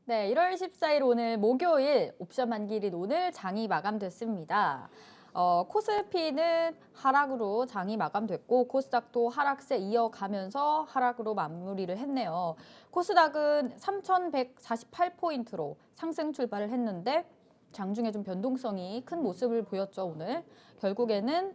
네, 1월 14일 오늘 목요일 옵션 만기일인 오늘 장이 마감됐습니다. 코스피는 하락으로 장이 마감됐고 코스닥도 하락세 이어가면서 하락으로 마무리를 했네요. 코스닥은 3,148포인트로 상승 출발을 했는데 장중에 좀 변동성이 큰 모습을 보였죠, 오늘. 결국에는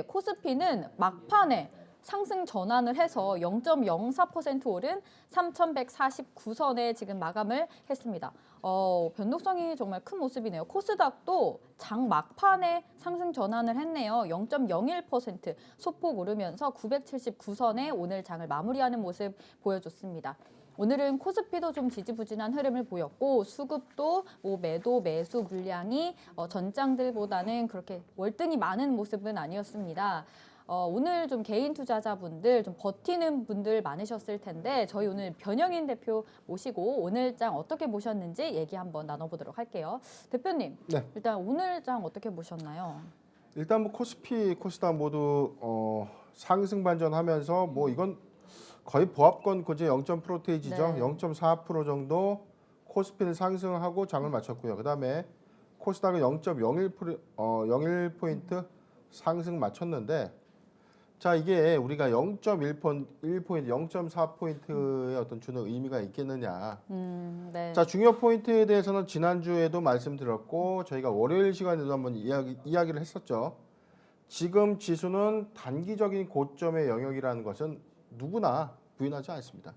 코스피는 막판에 상승 전환을 해서 0.04% 오른 3,149선에 지금 마감을 했습니다. 변동성이 정말 큰 모습이네요. 코스닥도 장 막판에 상승 전환을 했네요. 0.01% 소폭 오르면서 979선에 오늘 장을 마무리하는 모습 보여줬습니다. 오늘은 코스피도 좀 지지부진한 흐름을 보였고 수급도 매도 매수 물량이 전장들보다는 그렇게 월등히 많은 모습은 아니었습니다. 오늘 좀 개인 투자자분들 좀 버티는 분들 많으셨을 텐데 저희 오늘 변영인 대표 모시고 오늘 장 어떻게 보셨는지 얘기 한번 나눠보도록 할게요. 대표님, 네. 일단 오늘 장 어떻게 보셨나요? 일단 뭐 코스피, 코스닥 모두 상승 반전하면서 뭐 이건 거의 보합권 고지 0.%테이지죠. 네. 0.4% 정도 코스피는 상승하고 장을 마쳤고요. 그다음에 코스닥은 0.01포인트 상승 마쳤는데 자, 이게 우리가 0.1포인트, 0.4포인트의 어떤 주는 의미가 있겠느냐. 네. 자, 중요 포인트에 대해서는 지난주에도 말씀드렸고 저희가 월요일 시간에도 한번 이야기를 했었죠. 지금 지수는 단기적인 고점의 영역이라는 것은 누구나 부인하지 않습니다.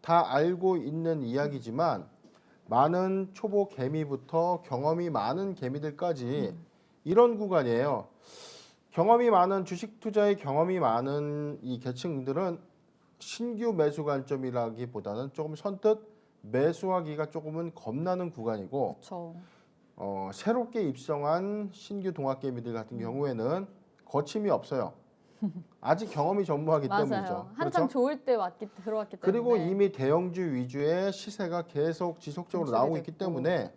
다 알고 있는 이야기지만 많은 초보 개미부터 경험이 많은 개미들까지 이런 구간이에요. 경험이 많은 주식 투자의 경험이 많은 이 계층들은 신규 매수 관점이라기보다는 조금 선뜻 매수하기가 조금은 겁나는 구간이고 그렇죠. 새롭게 입성한 신규 동학개미들 같은 경우에는 거침이 없어요. 아직 경험이 전무하기 맞아요. 때문이죠. 한참 그렇죠? 좋을 때 들어왔기 때문에. 그리고 이미 대형주 위주의 시세가 계속 지속적으로 진출이 나오고 있기 됐고. 때문에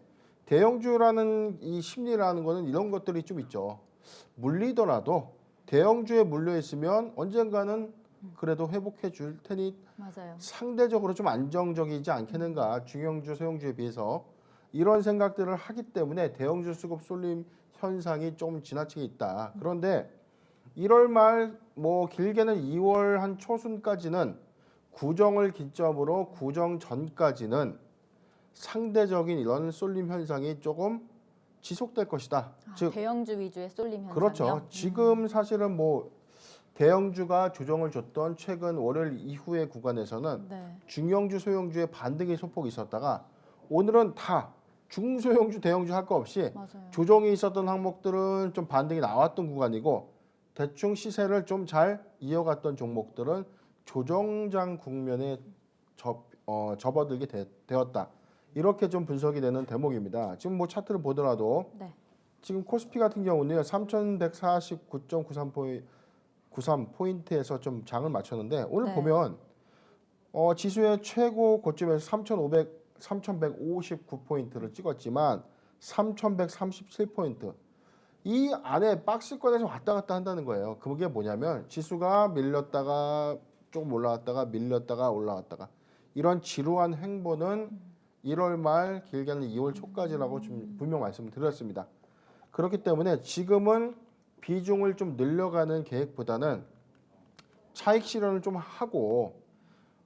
대형주라는 이 심리라는 거는 이런 것들이 좀 있죠. 물리더라도 대형주에 물려 있으면 언젠가는 그래도 회복해 줄 테니 맞아요. 상대적으로 좀 안정적이지 않겠는가. 중형주, 소형주에 비해서 이런 생각들을 하기 때문에 대형주 수급 쏠림 현상이 좀 지나치게 있다. 그런데 1월 말 뭐 길게는 2월 한 초순까지는 구정을 기점으로 구정 전까지는 상대적인 이런 쏠림 현상이 조금 지속될 것이다. 즉 대형주 위주의 쏠림 현상이요? 그렇죠. 지금 사실은 뭐 대형주가 조정을 줬던 최근 월요일 이후의 구간에서는 네. 중형주, 소형주의 반등의 소폭이 있었다가 오늘은 다 중소형주, 대형주 할 거 없이 맞아요. 조정이 있었던 항목들은 좀 반등이 나왔던 구간이고 대충 시세를 좀 잘 이어갔던 종목들은 조정장 국면에 접어들게 되었다. 이렇게 좀 분석이 되는 대목입니다. 지금 뭐 차트를 보더라도 네. 지금 코스피 같은 경우는 3,149.93포인트에서 좀 장을 마쳤는데 오늘 네. 보면 지수의 최고 고점에서 3,159포인트를 찍었지만 3,137포인트 이 안에 박스권에서 왔다 갔다 한다는 거예요. 그게 뭐냐면 지수가 밀렸다가 조금 올라갔다가 밀렸다가 올라갔다가 이런 지루한 행보는 1월 말 길게는 2월 초까지라고 좀 분명 말씀을 드렸습니다. 그렇기 때문에 지금은 비중을 좀 늘려가는 계획보다는 차익 실현을 좀 하고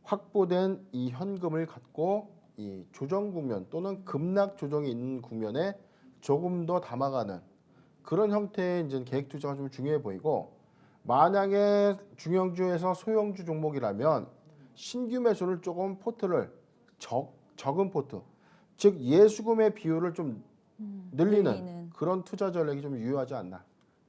확보된 이 현금을 갖고 이 조정 국면 또는 급락 조정이 있는 국면에 조금 더 담아가는 그런 형태의 이제 계획 투자가 좀 중요해 보이고 만약에 중형주에서 소형주 종목이라면 신규 매수를 조금 포트를 적은 포트 즉 예수금의 비율을 좀 늘리는 그런 투자 전략이 좀 유효하지 않나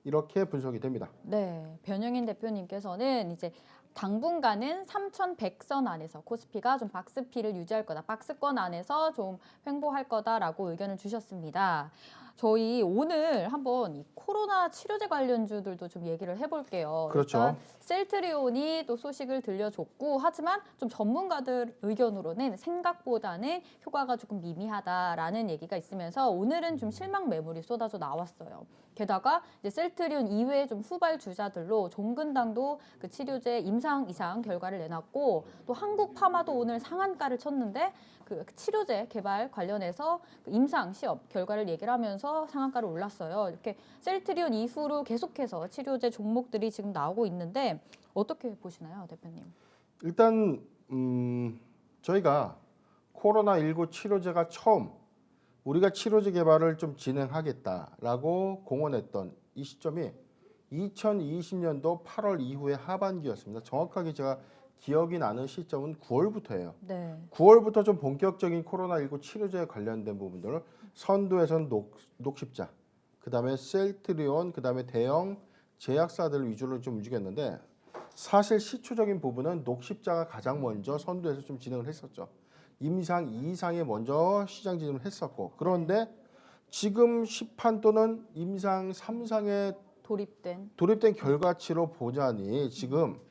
이렇게 분석이 됩니다. 네, 변영인 대표님께서는 이제 당분간은 3,100선 안에서 코스피가 좀 박스피를 유지할 거다. 박스권 안에서 좀 횡보할 거다라고 의견을 주셨습니다. 저희 오늘 한번 이 코로나 치료제 관련주들도 좀 얘기를 해볼게요. 그렇죠. 일단 셀트리온이 또 소식을 들려줬고 하지만 좀 전문가들 의견으로는 생각보다는 효과가 조금 미미하다라는 얘기가 있으면서 오늘은 좀 실망 매물이 쏟아져 나왔어요. 게다가 이제 셀트리온 이외의 좀 후발 주자들로 종근당도 그 치료제 임상 이상 결과를 내놨고 또 한국 파마도 오늘 상한가를 쳤는데 그 치료제 개발 관련해서 그 임상 시험 결과를 얘기를 하면서 상한가를 올랐어요. 이렇게 셀트리온 이후로 계속해서 치료제 종목들이 지금 나오고 있는데 어떻게 보시나요, 대표님? 일단 저희가 코로나19 치료제가 처음 우리가 치료제 개발을 좀 진행하겠다라고 공언했던 이 시점이 2020년도 8월 이후의 하반기였습니다. 정확하게 제가 기억이 나는 시점은 9월부터예요. 네. 9월부터 좀 본격적인 코로나19 치료제에 관련된 부분들을 선두에서는 녹십자, 그다음에 셀트리온, 그다음에 대형 제약사들 위주로 좀 움직였는데 사실 시초적인 부분은 녹십자가 가장 먼저 선두에서 좀 진행을 했었죠. 임상 2상에 먼저 시장 진입을 했었고 그런데 지금 시판도는 임상 3상에 도입된 결과치로 보자니 지금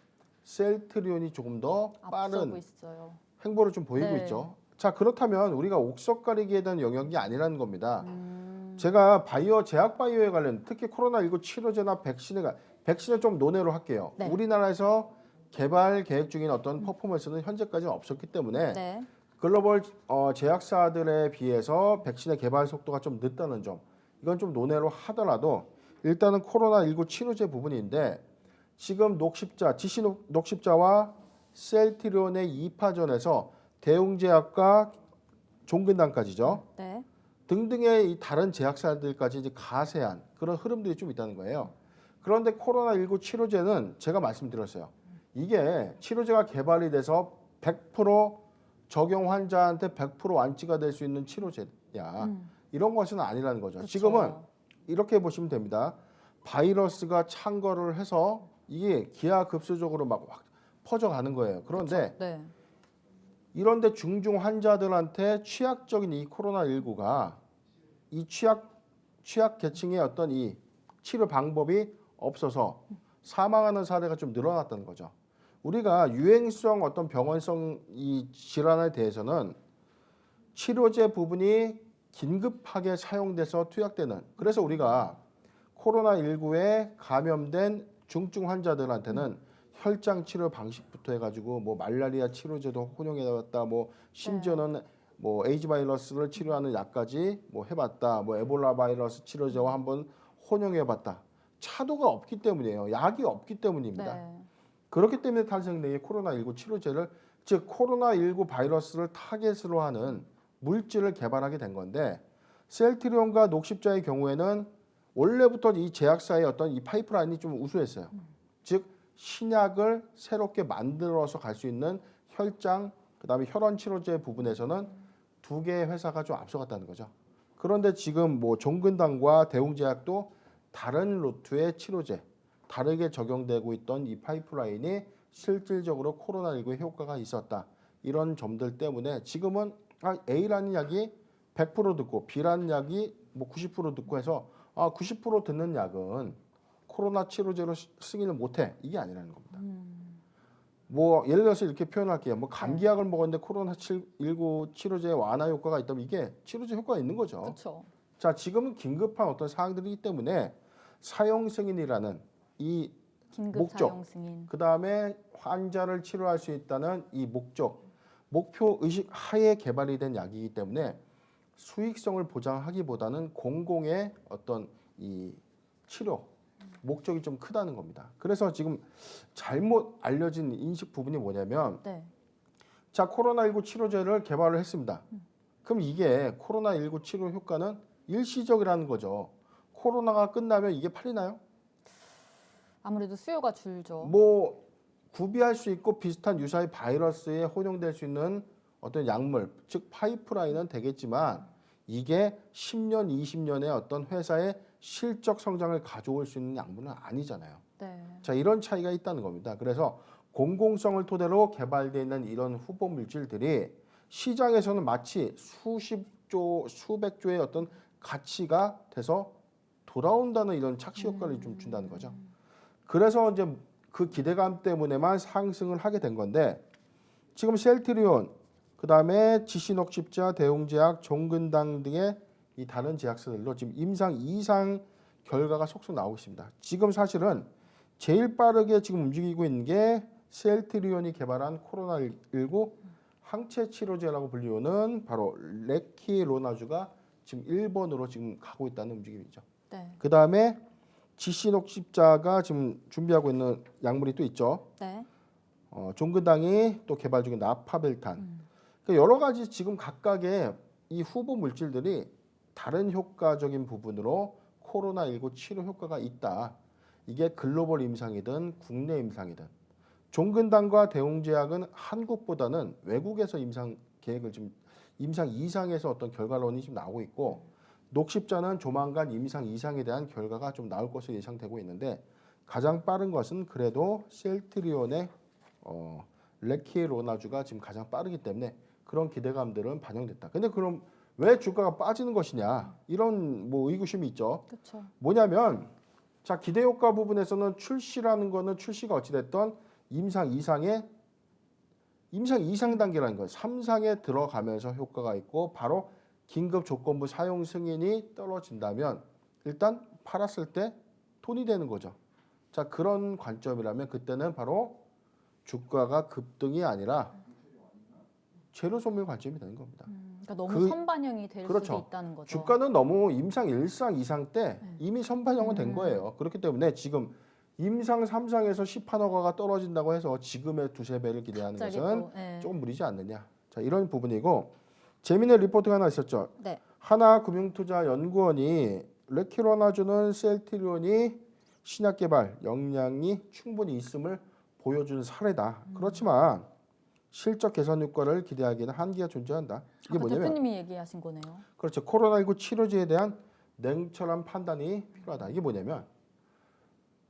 셀트리온이 조금 더 빠른 앞서고 있어요. 행보를 좀 보이고 네. 있죠. 자 그렇다면 우리가 옥석 가리기에 대한 영역이 아니라는 겁니다. 제가 제약 바이오에 관련 특히 코로나19 치료제나 백신을 좀 논외로 할게요. 네. 우리나라에서 개발 계획 중인 어떤 퍼포먼스는 현재까지는 없었기 때문에 네. 글로벌 제약사들에 비해서 백신의 개발 속도가 좀 늦다는 점 이건 좀 논외로 하더라도 일단은 코로나19 치료제 부분인데 지금 GC 녹십자와 셀트리온의 2파전에서 대웅제약과 종근당까지죠. 네. 등등의 이 다른 제약사들까지 이제 가세한 그런 흐름들이 좀 있다는 거예요. 그런데 코로나19 치료제는 제가 말씀드렸어요. 이게 치료제가 개발이 돼서 100% 적용 환자한테 100% 완치가 될 수 있는 치료제야. 이런 것은 아니라는 거죠. 그쵸. 지금은 이렇게 보시면 됩니다. 바이러스가 창궐을 해서 이게 기하급수적으로 막 확 퍼져가는 거예요. 그런데 네. 이런데 중증 환자들한테 취약적인 이 코로나19가 이 취약 계층의 어떤 이 치료 방법이 없어서 사망하는 사례가 좀 늘어났다는 거죠. 우리가 유행성 어떤 병원성 이 질환에 대해서는 치료제 부분이 긴급하게 사용돼서 투약되는 그래서 우리가 코로나19에 감염된 중증 환자들한테는 혈장 치료 방식부터 해가지고 뭐 말라리아 치료제도 혼용해봤다, 뭐 심지어는 뭐 에이즈 바이러스를 치료하는 약까지 뭐 해봤다, 뭐 에볼라 바이러스 치료제와 한번 혼용해봤다. 차도가 없기 때문이에요. 약이 없기 때문입니다. 네. 그렇기 때문에 탄생된 이 코로나19 치료제를 즉 코로나19 바이러스를 타겟으로 하는 물질을 개발하게 된 건데 셀트리온과 녹십자의 경우에는 원래부터 이 제약사의 어떤 이 파이프라인이 좀 우수했어요. 즉 신약을 새롭게 만들어서 갈 수 있는 혈장 그다음에 혈원 치료제 부분에서는 두 개의 회사가 좀 앞서갔다는 거죠. 그런데 지금 뭐 종근당과 대웅제약도 다른 루트의 치료제 다르게 적용되고 있던 이 파이프라인이 실질적으로 코로나19에 효과가 있었다. 이런 점들 때문에 지금은 A라는 약이 100% 듣고 B라는 약이 뭐 90% 듣고 해서 90% 듣는 약은 코로나 치료제로 승인을 못해. 이게 아니라는 겁니다. 뭐 예를 들어서 이렇게 표현할게요. 뭐 감기약을 먹었는데 코로나19 치료제 완화 효과가 있다면 이게 치료제 효과가 있는 거죠. 그렇죠. 자, 지금은 긴급한 어떤 사항들이기 때문에 사용 승인이라는 이 긴급 목적, 사용 승인. 그 다음에 환자를 치료할 수 있다는 이 목표 의식 하에 개발이 된 약이기 때문에 수익성을 보장하기보다는 공공의 어떤 이 치료 목적이 좀 크다는 겁니다. 그래서 지금 잘못 알려진 인식 부분이 뭐냐면 네. 자 코로나19 치료제를 개발을 했습니다. 그럼 이게 코로나19 치료 효과는 일시적이라는 거죠. 코로나가 끝나면 이게 팔리나요? 아무래도 수요가 줄죠. 뭐 구비할 수 있고 비슷한 유사의 바이러스에 혼용될 수 있는 어떤 약물, 즉 파이프라인은 되겠지만 이게 10년, 20년의 어떤 회사의 실적 성장을 가져올 수 있는 약물은 아니잖아요. 네. 자, 이런 차이가 있다는 겁니다. 그래서 공공성을 토대로 개발되어 있는 이런 후보 물질들이 시장에서는 마치 수십 조, 수백 조의 어떤 가치가 돼서 돌아온다는 이런 착시 효과를 좀 준다는 거죠. 그래서 이제 그 기대감 때문에만 상승을 하게 된 건데 지금 셀트리온, 그다음에 지신옥십자, 대웅제약, 종근당 등의 이 다른 제약사들로 지금 임상 2상 결과가 속속 나오고 있습니다. 지금 사실은 제일 빠르게 지금 움직이고 있는 게 셀트리온이 개발한 코로나19 항체 치료제라고 불리우는 바로 레키로나주가 지금 1번으로 지금 가고 있다는 움직임이죠. 네. 그다음에 지신옥십자가 지금 준비하고 있는 약물이 또 있죠. 네. 종근당이 또 개발 중인 나파벨탄. 그러니까 여러 가지 지금 각각의 이 후보 물질들이 다른 효과적인 부분으로 코로나19 치료 효과가 있다. 이게 글로벌 임상이든 국내 임상이든. 종근당과 대웅제약은 한국보다는 외국에서 임상 계획을 지금 임상 2상에서 어떤 결과론이 지금 나오고 있고, 녹십자는 조만간 임상 2상에 대한 결과가 좀 나올 것으로 예상되고 있는데, 가장 빠른 것은 그래도 셀트리온의 레키로나주가 지금 가장 빠르기 때문에 그런 기대감들은 반영됐다. 근데 그럼 왜 주가가 빠지는 것이냐, 이런 뭐 의구심이 있죠. 그렇죠. 뭐냐면 자, 기대 효과 부분에서는 출시라는 거는 출시가 어찌됐던 임상 2상의 임상 2상 단계라는 거예요. 3상에 들어가면서 효과가 있고 바로 긴급 조건부 사용 승인이 떨어진다면 일단 팔았을 때 돈이 되는 거죠. 자, 그런 관점이라면 그때는 바로 주가가 급등이 아니라 재료 소멸 관점이 되는 겁니다. 그러니까 너무 선반영이 될 그렇죠. 수도 있다는 거죠. 주가는 너무 임상 1상, 2상 때 네. 이미 선반영은 된 거예요. 그렇기 때문에 지금 임상 3상에서 시판허가가 떨어진다고 해서 지금의 두세 배를 기대하는 갑자기 것은 또, 네. 조금 무리지 않느냐. 자, 이런 부분이고, 재미있는 리포트가 하나 있었죠. 네. 하나금융투자연구원이 레키로나주는 셀트리온이 신약 개발 역량이 충분히 있음을 보여주는 사례다. 그렇지만 실적 개선 효과를 기대하기는 한계가 존재한다. 이게 아까 뭐냐면 대표님이 얘기하신 거네요. 그렇죠. 코로나19 치료제에 대한 냉철한 판단이 필요하다. 이게 뭐냐면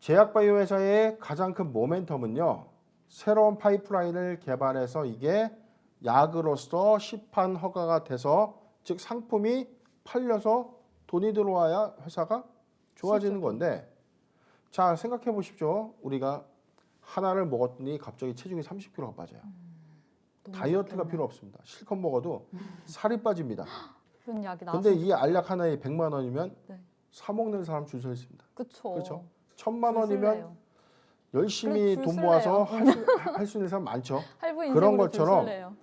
제약바이오 회사의 가장 큰 모멘텀은요, 새로운 파이프라인을 개발해서 이게 약으로서 시판 허가가 돼서, 즉 상품이 팔려서 돈이 들어와야 회사가 좋아지는 건데, 자, 생각해 보십시오. 우리가 하나를 먹었더니 갑자기 체중이 30kg가 빠져요. 너무 다이어트가 좋겠네요. 필요 없습니다. 실컷 먹어도 살이 빠집니다. 그런 약이 나왔 근데 이 알약 하나에 100만 원이면 네. 사 먹는 사람 줄 서 있습니다. 그렇죠. 그렇죠. 1000만 원이면 열심히 그래, 돈 줄 모아서 할 수 있는 사람 많죠. 할부 그런 인생으로 것처럼 줄설래요.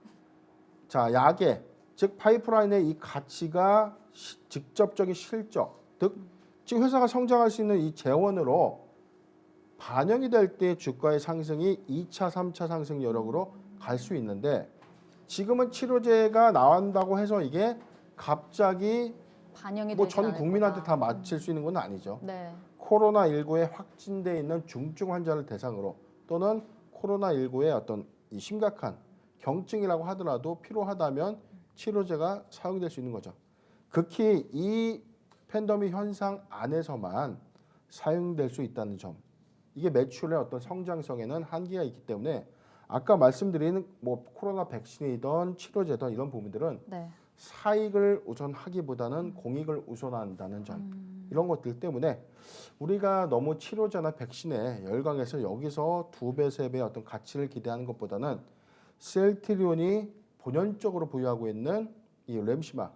자, 약의 즉 파이프라인의 이 가치가 직접적인 실적, 즉 지금 회사가 성장할 수 있는 이 재원으로 반영이 될 때 주가의 상승이 2차, 3차 상승 여력으로 갈 수 있는데, 지금은 치료제가 나온다고 해서 이게 갑자기 반영이 뭐 되지 전 않을 국민한테 거다. 다 맞힐 수 있는 건 아니죠. 네. 코로나19에 확진돼 있는 중증 환자를 대상으로 또는 코로나19의 어떤 이 심각한 경증이라고 하더라도 필요하다면 치료제가 사용될 수 있는 거죠. 극히 이 팬데믹 현상 안에서만 사용될 수 있다는 점. 이게 매출의 어떤 성장성에는 한계가 있기 때문에 아까 말씀드린 뭐 코로나 백신이든 치료제든 이런 부분들은 네. 사익을 우선하기보다는 공익을 우선한다는 점, 이런 것들 때문에 우리가 너무 치료제나 백신에 열광해서 여기서 2배, 3배의 어떤 가치를 기대하는 것보다는 셀트리온이 본연적으로 보유하고 있는 이 램시마,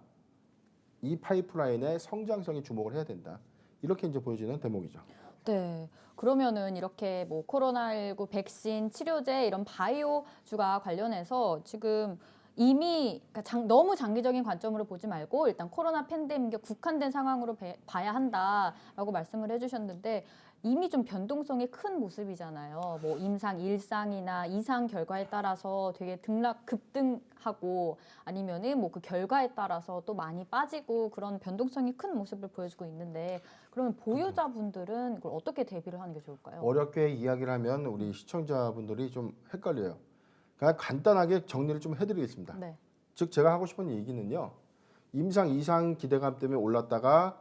이 파이프라인의 성장성에 주목을 해야 된다. 이렇게 이제 보여지는 대목이죠. 네. 그러면은 이렇게 뭐 코로나19 백신, 치료제 이런 바이오주가 관련해서 지금 이미 그러니까 너무 장기적인 관점으로 보지 말고 일단 코로나 팬데믹에 국한된 상황으로 봐야 한다라고 말씀을 해주셨는데, 이미 좀 변동성이 큰 모습이잖아요. 뭐 임상 1상이나 2상 결과에 따라서 되게 급등하고 아니면은 뭐 그 결과에 따라서 또 많이 빠지고 그런 변동성이 큰 모습을 보여주고 있는데, 그러면 보유자분들은 이걸 어떻게 대비를 하는 게 좋을까요? 어렵게 이야기를 하면 우리 시청자분들이 좀 헷갈려요. 그냥 간단하게 정리를 좀 해드리겠습니다. 네. 즉 제가 하고 싶은 얘기는요, 임상 2상 기대감 때문에 올랐다가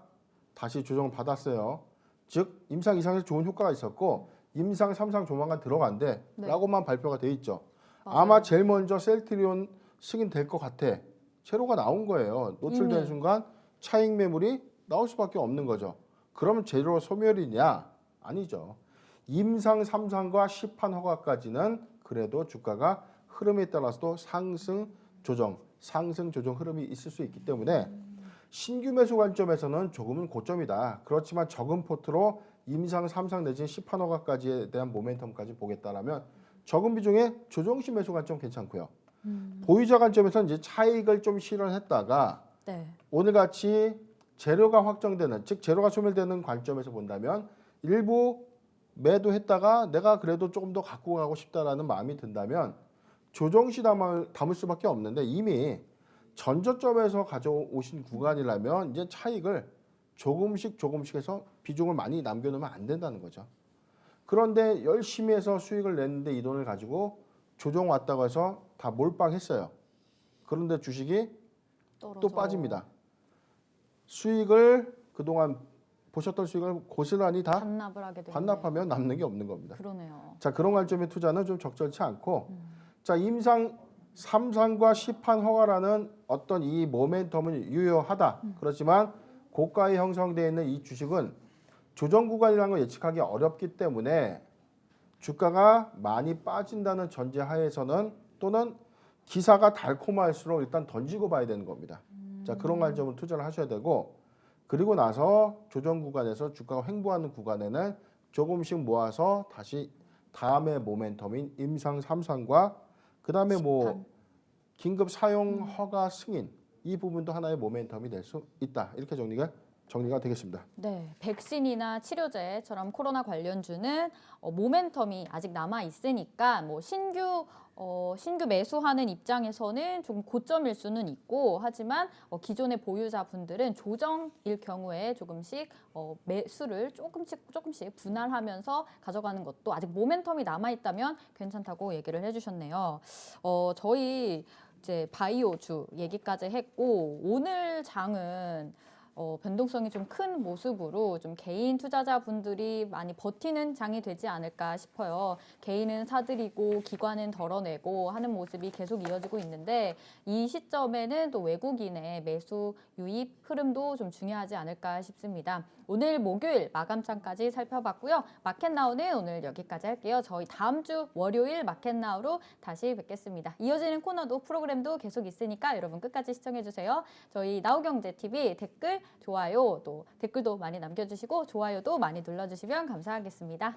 다시 조정을 받았어요. 즉 임상 2상에서 좋은 효과가 있었고 임상 3상 조만간 들어간대 네. 라고만 발표가 돼 있죠. 맞아요. 아마 제일 먼저 셀트리온 승인될 것 같아. 재료가 나온 거예요. 노출된 이미. 순간 차익 매물이 나올 수밖에 없는 거죠. 그러면 제로 소멸이냐? 아니죠. 임상 3상과 시판 허가까지는 그래도 주가가 흐름에 따라서도 상승 조정 흐름이 있을 수 있기 때문에 신규 매수 관점에서는 조금은 고점이다. 그렇지만 적은 포트로 임상 3상 내지 시판 허가까지에 대한 모멘텀까지 보겠다라면 적은 비중의 조정시 매수 관점 괜찮고요. 보유자 관점에서는 이제 차익을 좀 실현했다가 네. 오늘 같이 재료가 확정되는, 즉 재료가 소멸되는 관점에서 본다면 일부 매도했다가 내가 그래도 조금 더 갖고 가고 싶다라는 마음이 든다면 조정시 담을 수밖에 없는데 이미 전저점에서 가져오신 구간이라면 이제 차익을 조금씩 해서 비중을 많이 남겨놓으면 안 된다는 거죠. 그런데 열심히 해서 수익을 냈는데 이 돈을 가지고 조정 왔다고 해서 다 몰빵했어요. 그런데 주식이 또 떨어져. 빠집니다. 수익을 그동안 보셨던 수익을 고스란히 다 반납을 하게 되는데. 반납하면 남는 게 없는 겁니다. 그러네요. 자, 그런 관점의 투자는 좀 적절치 않고 자, 임상 3상과 시판 허가라는 어떤 이 모멘텀은 유효하다. 그렇지만 고가에 형성되어 있는 이 주식은 조정 구간이라는 걸 예측하기 어렵기 때문에 주가가 많이 빠진다는 전제 하에서는 또는 기사가 달콤할수록 일단 던지고 봐야 되는 겁니다. 자, 그런 관점으로 투자를 하셔야 되고 그리고 나서 조정 구간에서 주가가 횡보하는 구간에는 조금씩 모아서 다시 다음의 모멘텀인 임상 3상과 그다음에 뭐 시판. 긴급 사용 허가 승인 이 부분도 하나의 모멘텀이 될 수 있다. 이렇게 정리가 되겠습니다. 네, 백신이나 치료제처럼 코로나 관련주는 모멘텀이 아직 남아 있으니까 뭐 신규 매수하는 입장에서는 좀 고점일 수는 있고 하지만 기존의 보유자분들은 조정일 경우에 조금씩 매수를 조금씩 분할하면서 가져가는 것도 아직 모멘텀이 남아 있다면 괜찮다고 얘기를 해주셨네요. 저희 이제 바이오주 얘기까지 했고 오늘 장은 변동성이 좀 큰 모습으로 좀 개인 투자자분들이 많이 버티는 장이 되지 않을까 싶어요. 개인은 사들이고 기관은 덜어내고 하는 모습이 계속 이어지고 있는데 이 시점에는 또 외국인의 매수 유입 흐름도 좀 중요하지 않을까 싶습니다. 오늘 목요일 마감장까지 살펴봤고요. 마켓나우는 오늘 여기까지 할게요. 저희 다음 주 월요일 마켓나우로 다시 뵙겠습니다. 이어지는 코너도 프로그램도 계속 있으니까 여러분 끝까지 시청해주세요. 저희 나우경제TV 댓글, 좋아요, 또 댓글도 많이 남겨주시고 좋아요도 많이 눌러주시면 감사하겠습니다.